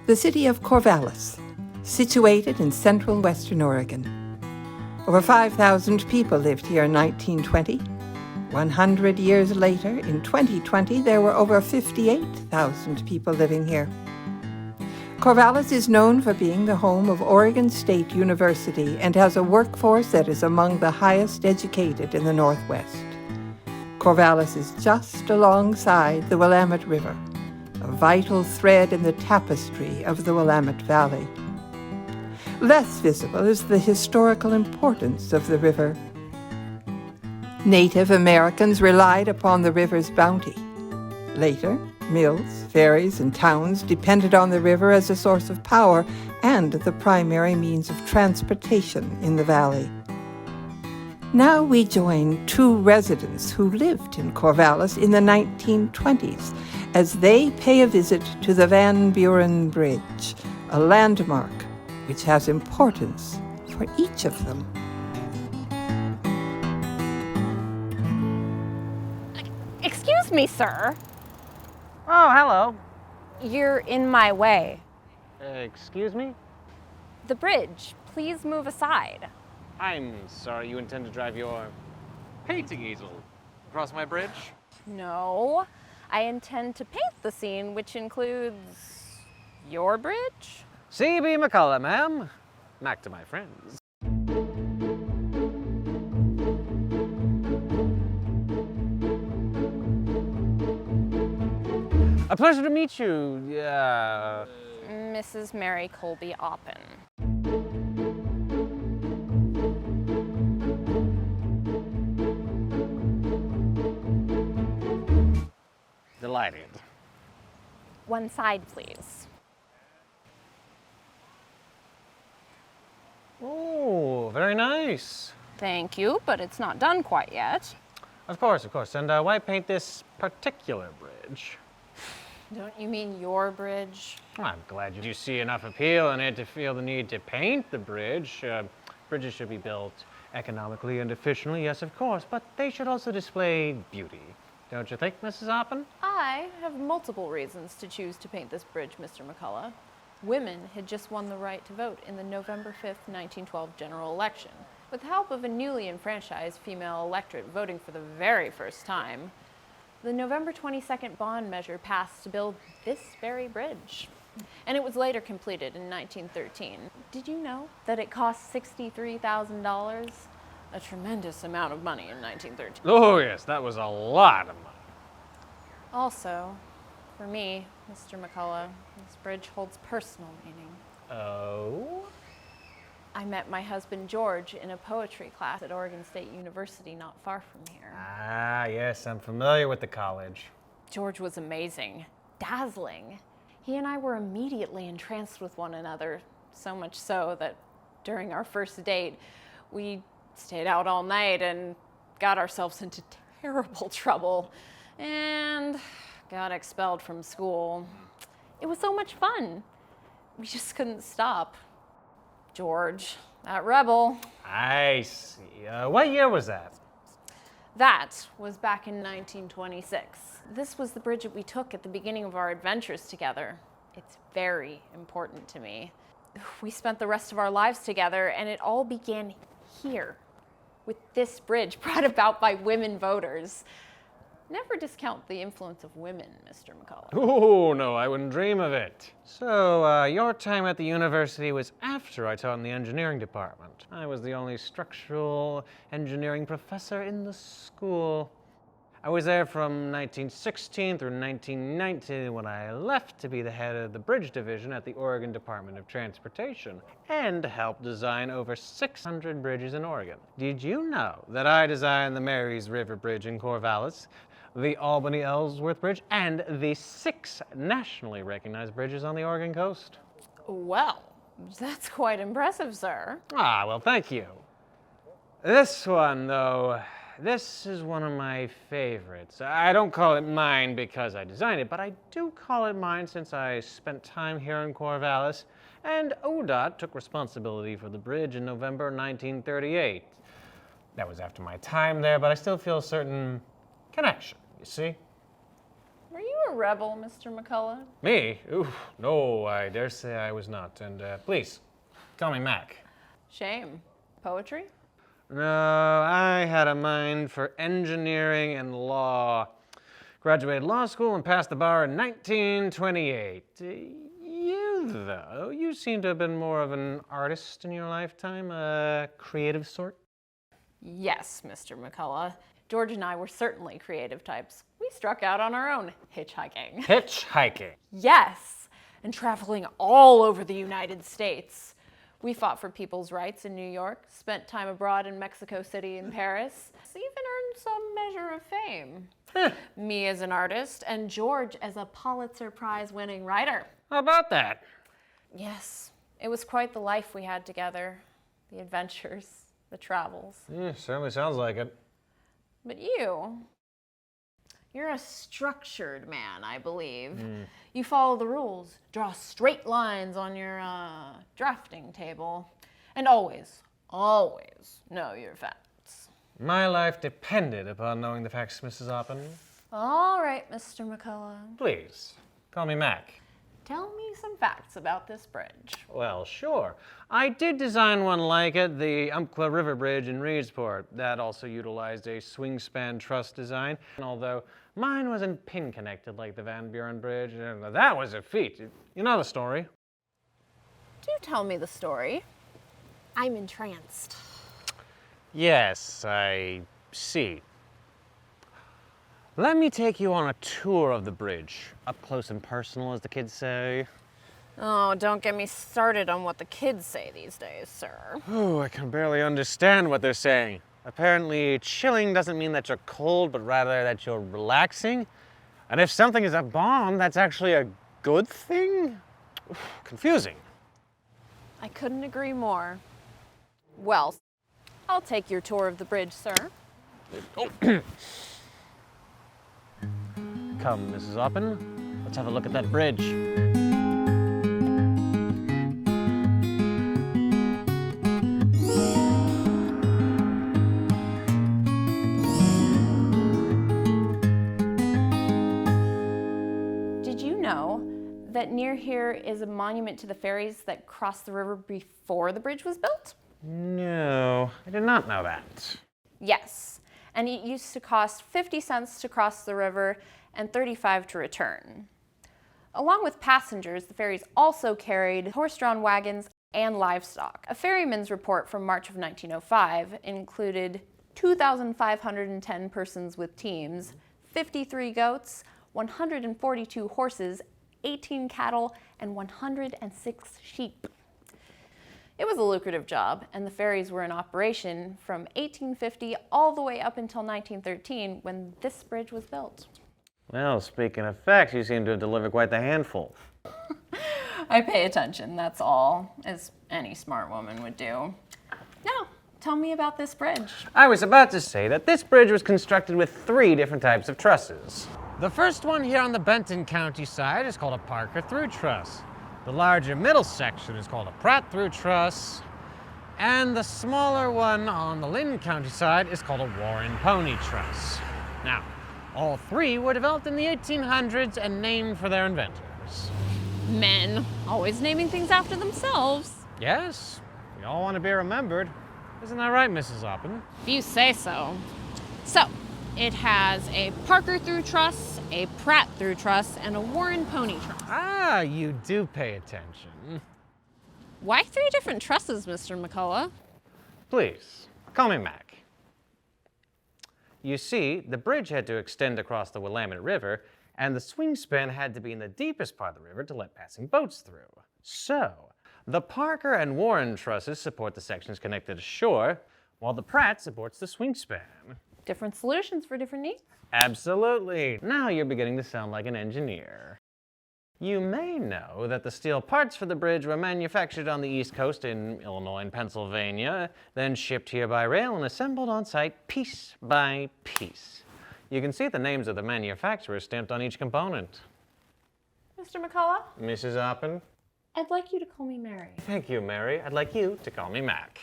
The city of Corvallis, situated in central western Oregon. Over 5,000 people lived here in 1920. 100 years later, in 2020, there were over 58,000 people living here. Corvallis is known for being the home of Oregon State University and has a workforce that is among the highest educated in the Northwest. Corvallis is just alongside the Willamette River, a vital thread in the tapestry of the Willamette Valley. Less visible is the historical importance of the river. Native Americans relied upon the river's bounty. Later, mills, ferries, and towns depended on the river as a source of power and the primary means of transportation in the valley. Now we join two residents who lived in Corvallis in the 1920s as they pay a visit to the Buren Bridge, a landmark which has importance for each of them. Excuse me, sir. Oh, hello. You're in my way. Excuse me? The bridge. Please move aside. I'm sorry, you intend to drive your painting easel across my bridge? No, I intend to paint the scene, which includes your bridge. C.B. McCullough, ma'am. Mac to my friends. A pleasure to meet you, Mrs. Mary Colby Oppen. Delighted. One side, please. Oh, very nice. Thank you, but it's not done quite yet. Of course, of course. And why paint this particular bridge? Don't you mean your bridge? I'm glad you see enough appeal in it to feel the need to paint the bridge. Bridges should be built economically and efficiently, yes, of course, but they should also display beauty. Don't you think, Mrs. Oppen? I have multiple reasons to choose to paint this bridge, Mr. McCullough. Women had just won the right to vote in the November 5th, 1912 general election. With the help of a newly enfranchised female electorate voting for the very first time, the November 22nd bond measure passed to build this very bridge. And it was later completed in 1913. Did you know that it cost $63,000? A tremendous amount of money in 1913. Oh, yes, that was a lot of money. Also, for me, Mr. McCullough, this bridge holds personal meaning. Oh? I met my husband George in a poetry class at Oregon State University not far from here. Ah, yes, I'm familiar with the college. George was amazing, dazzling. He and I were immediately entranced with one another, so much so that during our first date, we stayed out all night and got ourselves into terrible trouble and got expelled from school. It was so much fun. We just couldn't stop. George, that rebel. I see. What year was that? That was back in 1926. This was the bridge that we took at the beginning of our adventures together. It's very important to me. We spent the rest of our lives together, and it all began here, with this bridge brought about by women voters. Never discount the influence of women, Mr. McCullough. Oh, no, I wouldn't dream of it. So, your time at the university was after I taught in the engineering department. I was the only structural engineering professor in the school. I was there from 1916 through 1919 when I left to be the head of the bridge division at the Oregon Department of Transportation and helped design over 600 bridges in Oregon. Did you know that I designed the Marys River Bridge in Corvallis, the Albany-Ellsworth Bridge, and the 6 nationally recognized bridges on the Oregon coast? Well, that's quite impressive, sir. Ah, well, thank you. This one, though, this is one of my favorites. I don't call it mine because I designed it, but I do call it mine since I spent time here in Corvallis, and ODOT took responsibility for the bridge in November 1938. That was after my time there, but I still feel a certain connection, you see? Were you rebel, Mr. McCullough? Me? Ooh, no, I dare say I was not. And please, call me Mac. Shame. Poetry? No, I had a mind for engineering and law. Graduated law school and passed the bar in 1928. You, though, you seem to have been more of an artist in your lifetime, a creative sort. Yes, Mr. McCullough. George and I were certainly creative types. We struck out on our own, hitchhiking. Hitchhiking? Yes, and traveling all over the United States. We fought for people's rights in New York, spent time abroad in Mexico City and Paris, even earned some measure of fame. Me as an artist, and George as a Pulitzer Prize-winning writer. How about that? Yes, it was quite the life we had together. The adventures, the travels. Yeah, certainly sounds like it. But you're a structured man, I believe. You follow the rules, draw straight lines on your drafting table, and always know your facts. My life depended upon knowing the facts, Mrs. Oppen. All right, Mr. McCullough. Please, call me Mac. Tell me some facts about this bridge. Well, sure. I did design one like it, the Umpqua River Bridge in Reedsport. That also utilized a swing span truss design, and although mine wasn't pin connected like the Van Buren Bridge, that was a feat. You know the story. Do tell me the story. I'm entranced. Yes, I see. Let me take you on a tour of the bridge. Up close and personal, as the kids say. Oh, don't get me started on what the kids say these days, sir. Oh, I can barely understand what they're saying. Apparently, chilling doesn't mean that you're cold, but rather that you're relaxing. And if something is a bomb, that's actually a good thing? Confusing. I couldn't agree more. Well, I'll take your tour of the bridge, sir. Come, Mrs. Oppen. Let's have a look at that bridge. Did you know that near here is a monument to the ferries that crossed the river before the bridge was built? No, I did not know that. Yes, and it used to cost 50 cents to cross the river and 35 to return. Along with passengers, the ferries also carried horse-drawn wagons and livestock. A ferryman's report from March of 1905 included 2,510 persons with teams, 53 goats, 142 horses, 18 cattle, and 106 sheep. It was a lucrative job, and the ferries were in operation from 1850 all the way up until 1913 when this bridge was built. Well, speaking of facts, you seem to have delivered quite the handful. I pay attention, that's all, as any smart woman would do. Now, tell me about this bridge. I was about to say that this bridge was constructed with 3 different types of trusses. The first one here on the Benton County side is called a Parker through truss. The larger middle section is called a Pratt through truss. And the smaller one on the Lynn County side is called a Warren pony truss. Now, all 3 were developed in the 1800s and named for their inventors. Men, always naming things after themselves. Yes, we all want to be remembered. Isn't that right, Mrs. Oppen? If you say so. So, it has a Parker through truss, a Pratt through truss, and a Warren pony truss. Ah, you do pay attention. Why 3 different trusses, Mr. McCullough? Please, call me Mac. You see, the bridge had to extend across the Willamette River, and the swing span had to be in the deepest part of the river to let passing boats through. So, the Parker and Warren trusses support the sections connected ashore, while the Pratt supports the swing span. Different solutions for different needs. Absolutely. Now you're beginning to sound like an engineer. You may know that the steel parts for the bridge were manufactured on the East Coast in Illinois and Pennsylvania, then shipped here by rail and assembled on site piece by piece. You can see the names of the manufacturers stamped on each component. Mr. McCullough, Mrs. Oppen? I'd like you to call me Mary. Thank you, Mary. I'd like you to call me Mac.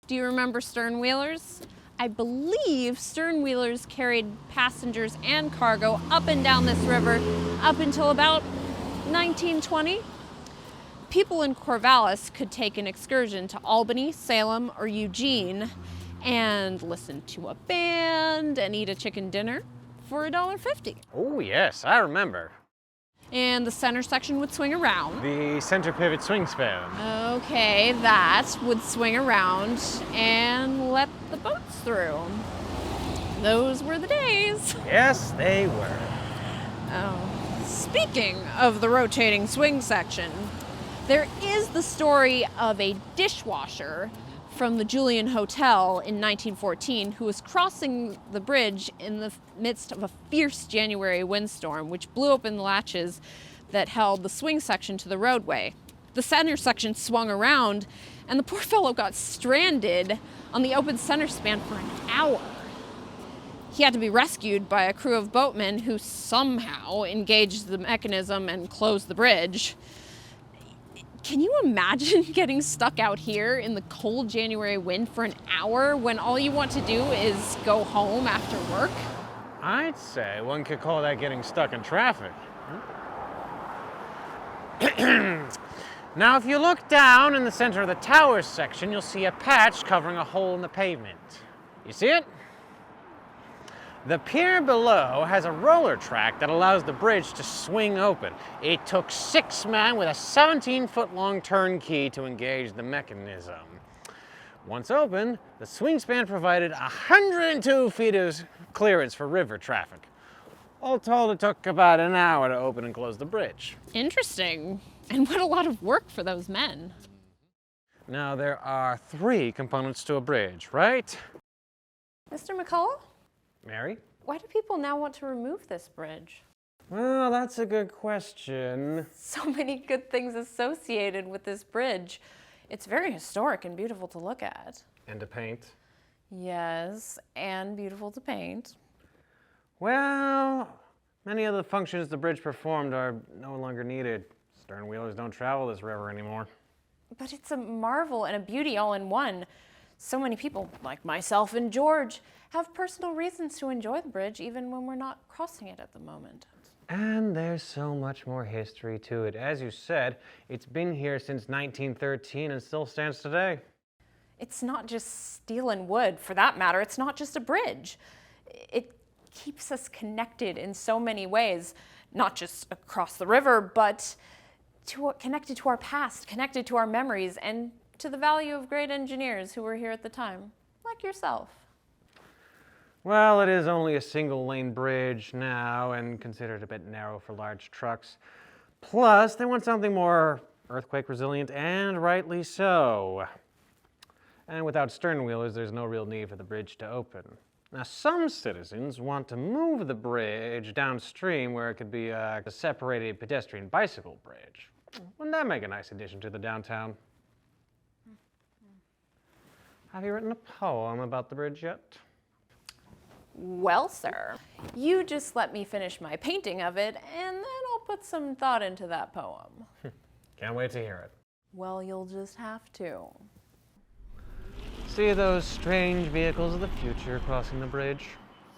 Do you remember stern wheelers? I believe stern-wheelers carried passengers and cargo up and down this river up until about 1920. People in Corvallis could take an excursion to Albany, Salem, or Eugene and listen to a band and eat a chicken dinner for $1.50. Oh yes, I remember. And the center section would swing around. The center pivot swing span. Okay, that would swing around and let the boats through. Those were the days. Yes, they were. Oh, speaking of the rotating swing section, there is the story of a dishwasher from the Julian Hotel in 1914 who was crossing the bridge in the midst of a fierce January windstorm, which blew open the latches that held the swing section to the roadway. The center section swung around, and the poor fellow got stranded on the open center span for an hour. He had to be rescued by a crew of boatmen who somehow engaged the mechanism and closed the bridge. Can you imagine getting stuck out here in the cold January wind for an hour when all you want to do is go home after work? I'd say one could call that getting stuck in traffic. Now, if you look down in the center of the tower section, you'll see a patch covering a hole in the pavement. You see it? The pier below has a roller track that allows the bridge to swing open. It took 6 men with a 17-foot-long turnkey to engage the mechanism. Once open, the swing span provided 102 feet of clearance for river traffic. All told, it took about an hour to open and close the bridge. Interesting. And what a lot of work for those men. Now, there are 3 components to a bridge, right? Mr. McCullough? Mary? Why do people now want to remove this bridge? Well, that's a good question. So many good things associated with this bridge. It's very historic and beautiful to look at. And to paint? Yes, and beautiful to paint. Well, many of the functions the bridge performed are no longer needed. Stern wheelers don't travel this river anymore. But it's a marvel and a beauty all in one. So many people, like myself and George, have personal reasons to enjoy the bridge even when we're not crossing it at the moment. And there's so much more history to it. As you said, it's been here since 1913 and still stands today. It's not just steel and wood. For that matter, it's not just a bridge. It keeps us connected in so many ways, not just across the river, but connected to our past, connected to our memories, and to the value of great engineers who were here at the time, like yourself. Well, it is only a single-lane bridge now and considered a bit narrow for large trucks. Plus, they want something more earthquake resilient, and rightly so. And without stern wheelers, there's no real need for the bridge to open. Now, some citizens want to move the bridge downstream where it could be a separated pedestrian bicycle bridge. Wouldn't that make a nice addition to the downtown? Have you written a poem about the bridge yet? Well, sir, you just let me finish my painting of it, and then I'll put some thought into that poem. Can't wait to hear it. Well, you'll just have to. See those strange vehicles of the future crossing the bridge?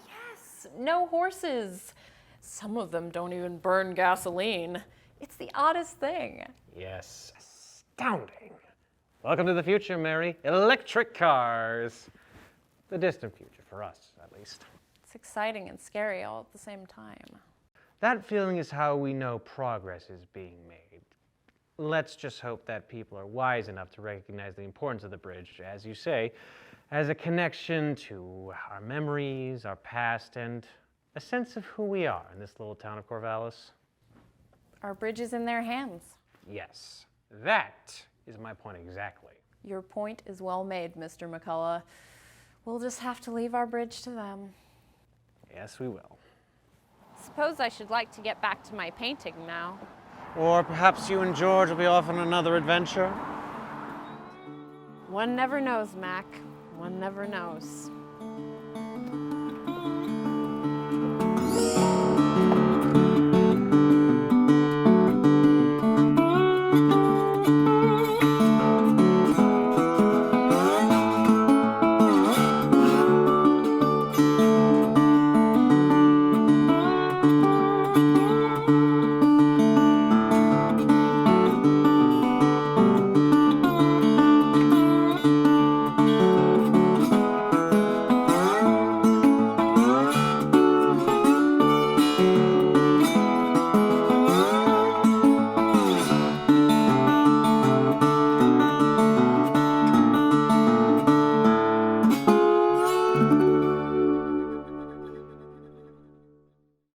Yes, no horses. Some of them don't even burn gasoline. It's the oddest thing. Yes, astounding. Welcome to the future, Mary. Electric cars. The distant future, for us, at least. It's exciting and scary all at the same time. That feeling is how we know progress is being made. Let's just hope that people are wise enough to recognize the importance of the bridge, as you say, as a connection to our memories, our past, and a sense of who we are in this little town of Corvallis. Our bridge is in their hands. Yes, that is my point exactly. Your point is well made, Mr. McCullough. We'll just have to leave our bridge to them. Yes, we will. Suppose I should like to get back to my painting now. Or perhaps you and George will be off on another adventure? One never knows, Mac. One never knows.